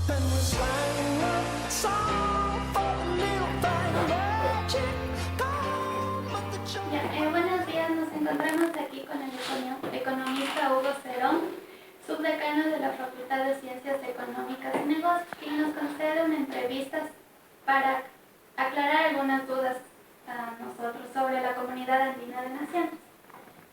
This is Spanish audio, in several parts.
Then we sang a song for the little thing magic. Come with the joy. Ya, buenos días, nos encontramos aquí con el economista Hugo Cerón, subdecano de la Facultad de Ciencias Económicas y Negocios, quien nos concede una entrevista para aclarar algunas dudas a nosotros sobre la Comunidad Andina de Naciones.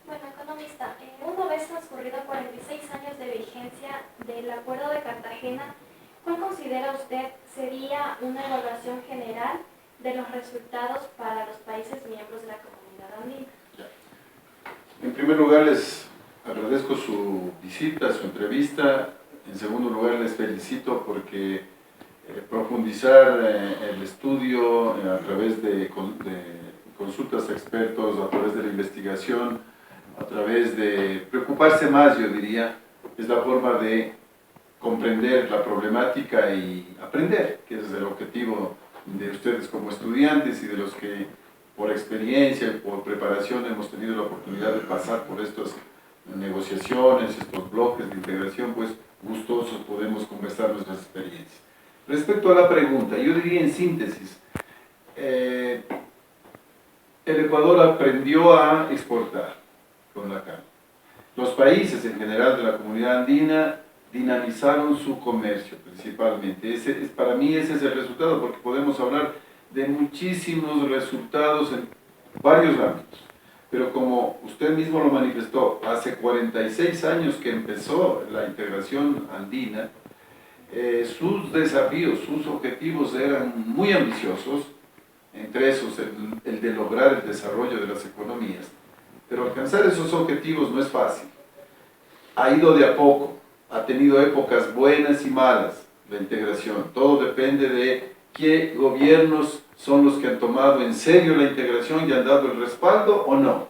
Bueno, economista, una vez transcurrido 46 años de vigencia del Acuerdo de Cartagena, ¿cuál considera usted sería una evaluación general de los resultados para los países miembros de la Comunidad Andina? En primer lugar, les agradezco su visita, su entrevista. En segundo lugar, les felicito porque profundizar el estudio a través de consultas a expertos, a través de la investigación, a través de preocuparse más, yo diría, es la forma de comprender la problemática y aprender, que es el objetivo de ustedes como estudiantes y de los que por experiencia y por preparación hemos tenido la oportunidad de pasar por estas negociaciones, estos bloques de integración, pues gustosos podemos conversar nuestras experiencias. Respecto a la pregunta, yo diría en síntesis, el Ecuador aprendió a exportar con la carne. Los países en general de la Comunidad Andina dinamizaron su comercio principalmente. Para mí ese es el resultado, porque podemos hablar de muchísimos resultados en varios ámbitos. Pero como usted mismo lo manifestó, hace 46 años que empezó la integración andina, sus desafíos, sus objetivos eran muy ambiciosos, entre esos el de lograr el desarrollo de las economías. Pero alcanzar esos objetivos no es fácil. Ha ido de a poco, ha tenido épocas buenas y malas la integración. Todo depende de qué gobiernos son los que han tomado en serio la integración y han dado el respaldo o no,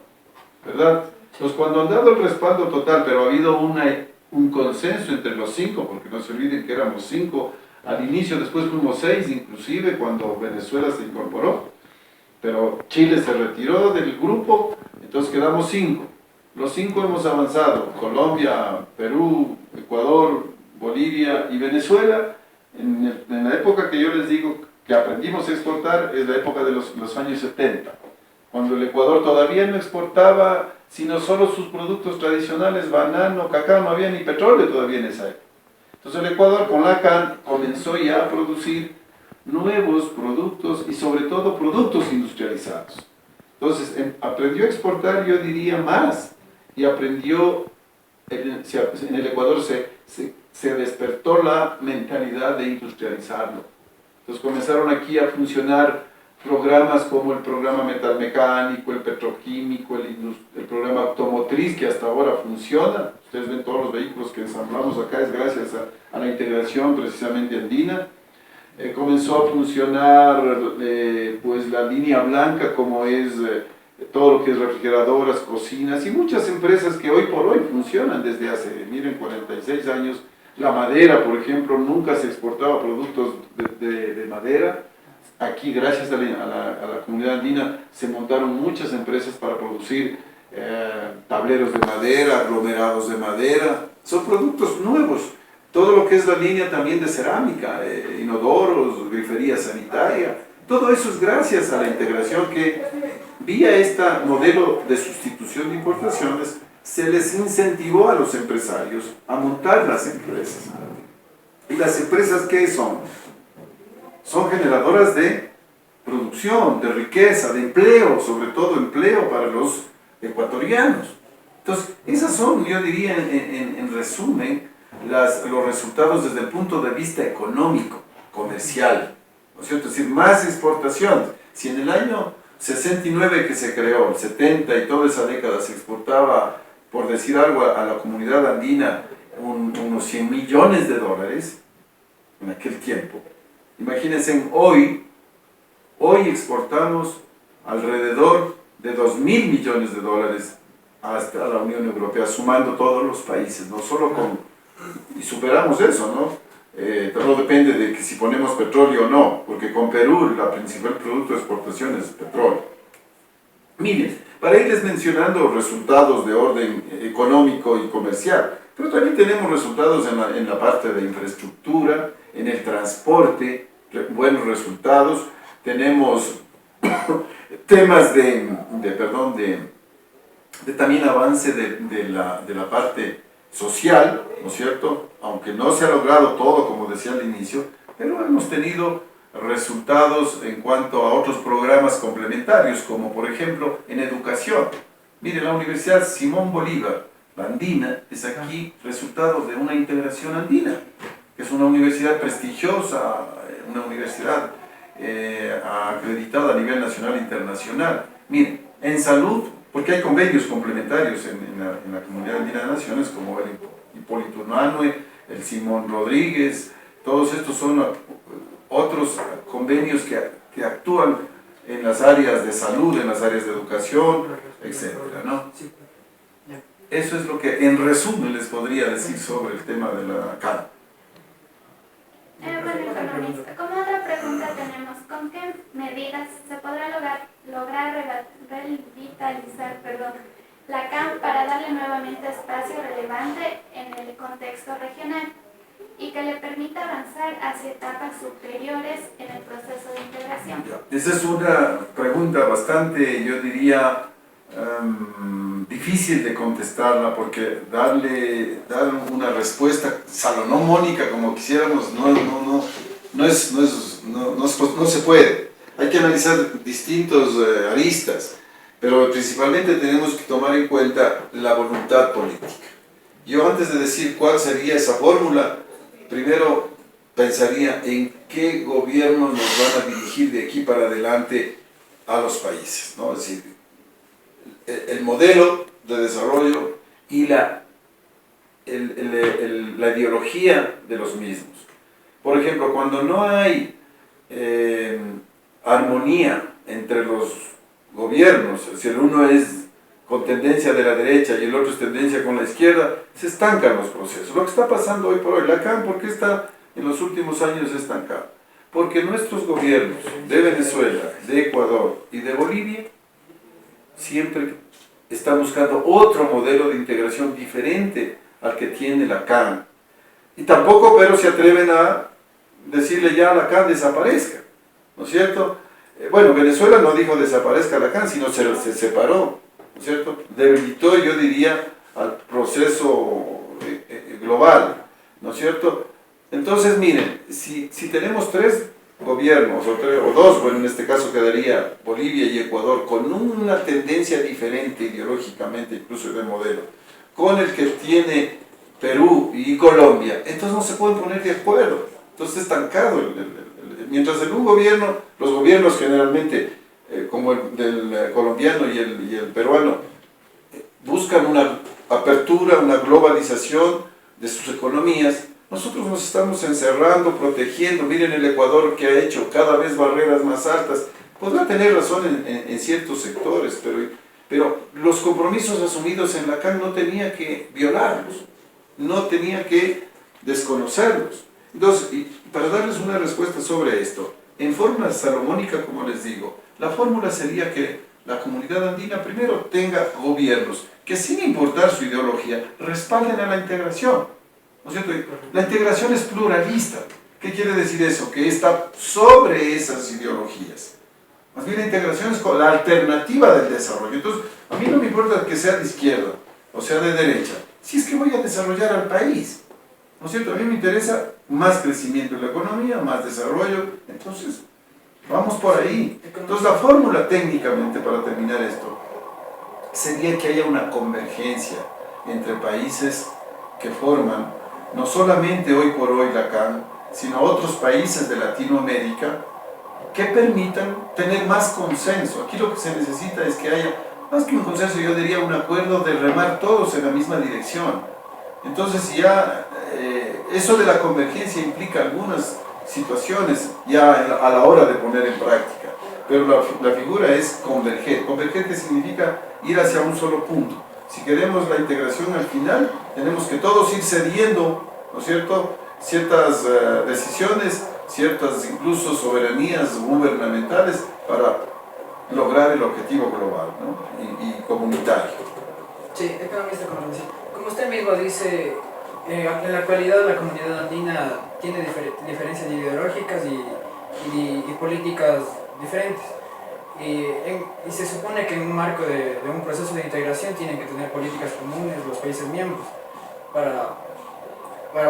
¿verdad? Entonces, cuando han dado el respaldo total, pero ha habido un consenso entre los 5, porque no se olviden que éramos 5 al inicio, después fuimos 6 inclusive cuando Venezuela se incorporó, pero Chile se retiró del grupo, entonces quedamos 5. Los 5 hemos avanzado: Colombia, Perú, Ecuador, Bolivia y Venezuela. En la época que yo les digo que aprendimos a exportar es la época de los años 70, cuando el Ecuador todavía no exportaba sino solo sus productos tradicionales, banano, cacao, no había ni petróleo todavía en esa época. Entonces el Ecuador con la CAN comenzó ya a producir nuevos productos y sobre todo productos industrializados. Entonces aprendió a exportar, yo diría, más, y aprendió, en el Ecuador se despertó la mentalidad de industrializarlo. Entonces comenzaron aquí a funcionar programas como el programa metalmecánico, el petroquímico, el programa automotriz, que hasta ahora funciona. Ustedes ven todos los vehículos que ensamblamos acá, es gracias a la integración precisamente andina. Comenzó a funcionar pues la línea blanca, como es todo lo que es refrigeradoras, cocinas y muchas empresas que hoy por hoy funcionan desde hace, miren, 46 años. La madera, por ejemplo, nunca se exportaba productos de madera. Aquí, gracias a la comunidad andina, se montaron muchas empresas para producir tableros de madera, aglomerados de madera. Son productos nuevos. Todo lo que es la línea también de cerámica, inodoros, grifería sanitaria, todo eso es gracias a la integración que, vía este modelo de sustitución de importaciones, se les incentivó a los empresarios a montar las empresas. ¿Y las empresas qué son? Son generadoras de producción, de riqueza, de empleo, sobre todo empleo para los ecuatorianos. Entonces, esas son, yo diría, en resumen, los resultados desde el punto de vista económico, comercial, ¿no es cierto? Es decir, más exportación. Si en el año 69 que se creó, el 70 y toda esa década se exportaba, por decir algo, a la comunidad andina unos 100 millones de dólares en aquel tiempo. Imagínense, hoy exportamos alrededor de 2.000 millones de dólares hasta la Unión Europea, sumando todos los países, no solo y superamos eso, ¿no? Todo depende de que si ponemos petróleo o no, porque con Perú el principal producto de exportación es petróleo. Miren, para irles mencionando resultados de orden económico y comercial, pero también tenemos resultados en la parte de infraestructura, en el transporte, buenos resultados. Tenemos temas de también avance de la parte social, ¿no es cierto? Aunque no se ha logrado todo, como decía al inicio, pero hemos tenido resultados en cuanto a otros programas complementarios, como por ejemplo en educación. Mire, la Universidad Simón Bolívar, la andina, es aquí resultado de una integración andina, que es una universidad prestigiosa, una universidad acreditada a nivel nacional e internacional. Miren, en salud, porque hay convenios complementarios en la Comunidad Andina de Naciones, como el Hipólito Unanue, el Simón Rodríguez, todos estos son otros convenios que actúan en las áreas de salud, en las áreas de educación, etcétera, ¿no? Eso es lo que en resumen les podría decir sobre el tema de la CAN. Bueno, economista, como otra pregunta tenemos, ¿con qué medidas se podrá lograr revitalizar la CAN para darle nuevamente espacio relevante en el contexto regional y que le permita avanzar hacia etapas superiores en el proceso de integración? Esa es una pregunta bastante, yo diría, difícil de contestarla, porque dar una respuesta salomónica como quisiéramos no se puede. Hay que analizar distintos aristas, pero principalmente tenemos que tomar en cuenta la voluntad política. Yo, antes de decir cuál sería esa fórmula, primero pensaría en qué gobiernos nos van a dirigir de aquí para adelante a los países, ¿no? Es decir, el modelo de desarrollo y la ideología de los mismos. Por ejemplo, cuando no hay armonía entre los gobiernos, si el uno es con tendencia de la derecha y el otro es tendencia con la izquierda, se estancan los procesos. Lo que está pasando hoy por hoy, la CAN, ¿por qué está en los últimos años estancada? Porque nuestros gobiernos de Venezuela, de Ecuador y de Bolivia siempre están buscando otro modelo de integración diferente al que tiene la CAN. Y tampoco, pero se atreven a decirle ya a la CAN desaparezca, ¿no es cierto? Bueno, Venezuela no dijo desaparezca la CAN, sino se separó, ¿no es cierto? Debilitó, yo diría, al proceso global, ¿no es cierto? Entonces, miren, si tenemos tres gobiernos, o dos, bueno, en este caso quedaría Bolivia y Ecuador, con una tendencia diferente ideológicamente, incluso de modelo, con el que tiene Perú y Colombia, entonces no se pueden poner de acuerdo, entonces estancado. Mientras en un gobierno, los gobiernos generalmente, como el del colombiano y el peruano, buscan una apertura, una globalización de sus economías, nosotros nos estamos encerrando, protegiendo. Miren el Ecuador, que ha hecho cada vez barreras más altas. Podrá tener razón en ciertos sectores, pero los compromisos asumidos en la CAN no tenía que violarlos, no tenía que desconocerlos. Entonces, para darles una respuesta sobre esto, en forma salomónica, como les digo, la fórmula sería que la comunidad andina primero tenga gobiernos que, sin importar su ideología, respalden a la integración, ¿no es cierto? La integración es pluralista. ¿Qué quiere decir eso? Que está sobre esas ideologías. Más bien la integración es la alternativa del desarrollo. Entonces, a mí no me importa que sea de izquierda o sea de derecha, si es que voy a desarrollar al país, ¿no es cierto? A mí me interesa más crecimiento en la economía, más desarrollo, entonces vamos por ahí. Entonces la fórmula técnicamente, para terminar esto, sería que haya una convergencia entre países que forman no solamente hoy por hoy la CAN, sino otros países de Latinoamérica que permitan tener más consenso. Aquí lo que se necesita es que haya, más que un consenso, yo diría un acuerdo de remar todos en la misma dirección. Entonces ya eso de la convergencia implica algunas situaciones ya a la hora de poner en práctica, pero la figura es converger. Converger, ¿qué significa? Ir hacia un solo punto. Si queremos la integración al final, tenemos que todos ir cediendo, ¿no es cierto?, ciertas decisiones, ciertas incluso soberanías gubernamentales para lograr el objetivo global, ¿no?, y comunitario. Sí, economista, como usted mismo dice, En la actualidad la comunidad andina tiene diferencias ideológicas y políticas diferentes. Y se supone que en un marco de un proceso de integración tienen que tener políticas comunes los países miembros para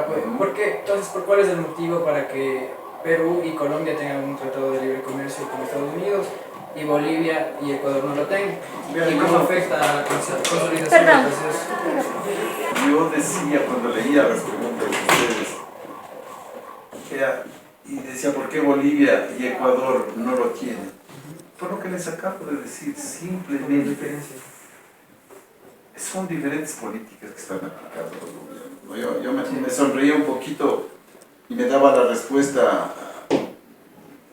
poder, ¿por qué? Entonces, ¿cuál es el motivo para que Perú y Colombia tengan un tratado de libre comercio con Estados Unidos y Bolivia y Ecuador no lo tengan? ¿Y cómo afecta a la consolidación del proceso? Yo decía cuando leía las preguntas de ustedes, y decía, ¿por qué Bolivia y Ecuador no lo tienen? Por lo que les acabo de decir, simplemente son diferentes políticas que están aplicando los gobiernos. Yo me sonreía un poquito y me daba la respuesta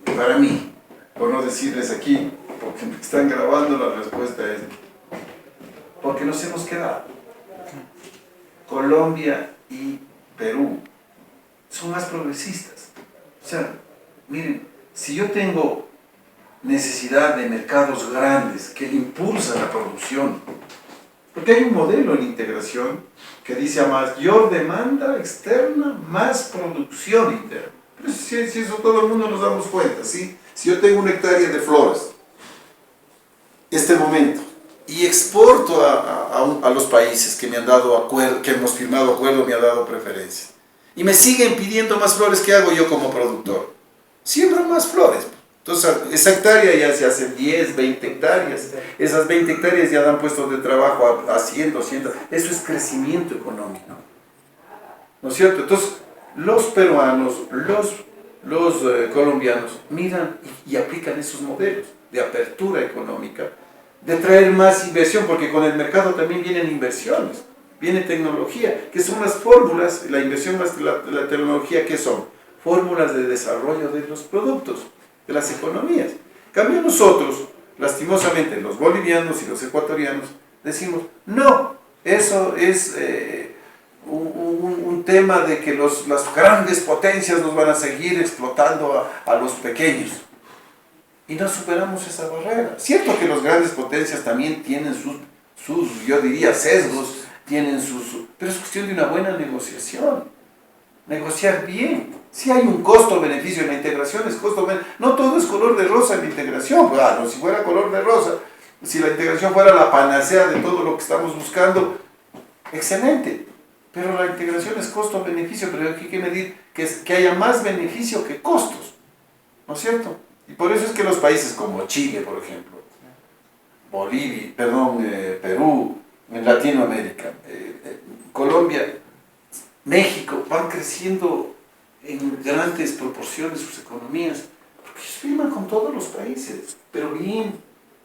para mí, por no decirles aquí, porque me están grabando, la respuesta es porque nos hemos quedado. Colombia y Perú son más progresistas. O sea, miren, si yo tengo necesidad de mercados grandes que impulsan la producción, porque hay un modelo en integración que dice a mayor demanda externa, más producción interna. Pero si eso todo el mundo nos damos cuenta, ¿sí? Si yo tengo una hectárea de flores, este momento, y exporto a los países que me han dado acuerdo, que hemos firmado acuerdo, me han dado preferencia, y me siguen pidiendo más flores, ¿qué hago yo como productor? Siembro más flores. Entonces, esa hectárea ya se hacen 10, 20 hectáreas. Esas 20 hectáreas ya dan puestos de trabajo a 100, 200. Eso es crecimiento económico. ¿No es cierto? Entonces, los peruanos, los colombianos miran y aplican esos modelos de apertura económica, de traer más inversión, porque con el mercado también vienen inversiones, viene tecnología, que son las fórmulas, la inversión más la tecnología, ¿qué son? Fórmulas de desarrollo de los productos, de las economías. En cambio nosotros, lastimosamente, los bolivianos y los ecuatorianos, decimos, no, eso es un tema de que las grandes potencias nos van a seguir explotando a los pequeños. Y no superamos esa barrera. Cierto que las grandes potencias también tienen sus yo diría, sesgos, pero es cuestión de una buena negociación. Negociar bien. Si hay un costo-beneficio en la integración, es costo-beneficio. No todo es color de rosa en la integración. Claro, si fuera color de rosa, si la integración fuera la panacea de todo lo que estamos buscando, excelente. Pero la integración es costo-beneficio, pero aquí hay que medir que haya más beneficio que costos. ¿No es cierto? Y por eso es que los países como Chile, por ejemplo, Perú, en Latinoamérica, Colombia, México, van creciendo en grandes proporciones sus economías, porque ellos firman con todos los países, pero bien,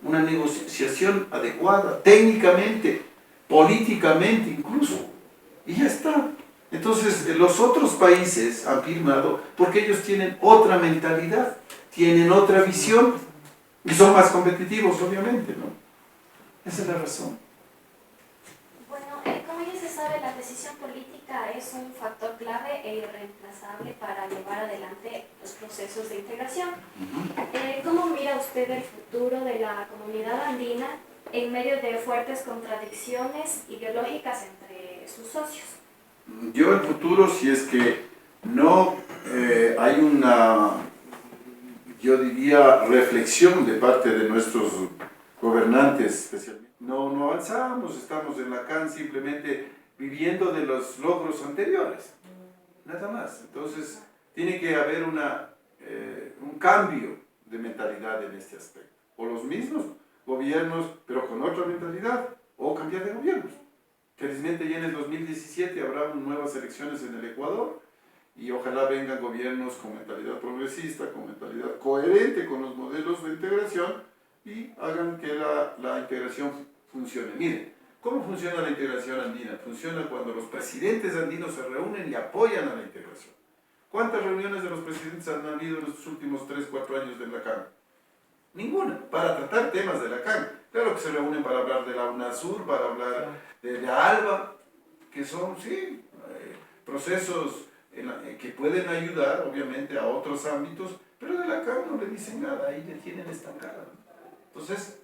una negociación adecuada, técnicamente, políticamente incluso, y ya está. Entonces, los otros países han firmado porque ellos tienen otra mentalidad, tienen otra visión y son más competitivos, obviamente, ¿no? Esa es la razón. Bueno, como ya se sabe, la decisión política es un factor clave e irreemplazable para llevar adelante los procesos de integración. ¿Cómo mira usted el futuro de la comunidad andina en medio de fuertes contradicciones ideológicas entre sus socios? Yo el futuro, si es que no hay una, yo diría, reflexión de parte de nuestros gobernantes, especialmente, no avanzamos, estamos en la CAN simplemente viviendo de los logros anteriores, nada más. Entonces, tiene que haber un cambio de mentalidad en este aspecto. O los mismos gobiernos, pero con otra mentalidad, o cambiar de gobiernos. Felizmente ya en el 2017 habrá nuevas elecciones en el Ecuador y ojalá vengan gobiernos con mentalidad progresista, con mentalidad coherente con los modelos de integración y hagan que la integración funcione. Miren, ¿cómo funciona la integración andina? Funciona cuando los presidentes andinos se reúnen y apoyan a la integración. ¿Cuántas reuniones de los presidentes han habido en estos últimos 3, 4 años de la CAN? Ninguna, para tratar temas de la CAN. Claro que se reúnen para hablar de la UNASUR, para hablar de ALBA, que son, sí, procesos que pueden ayudar, obviamente, a otros ámbitos, pero de la CAN no le dicen nada, ahí le tienen estancada. Entonces,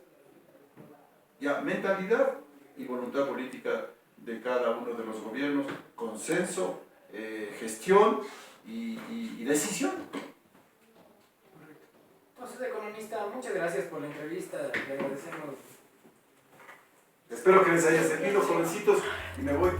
ya, mentalidad y voluntad política de cada uno de los gobiernos, consenso, gestión y decisión. Entonces, economista, muchas gracias por la entrevista, le agradecemos. Espero que les haya servido, jovencitos, y me voy.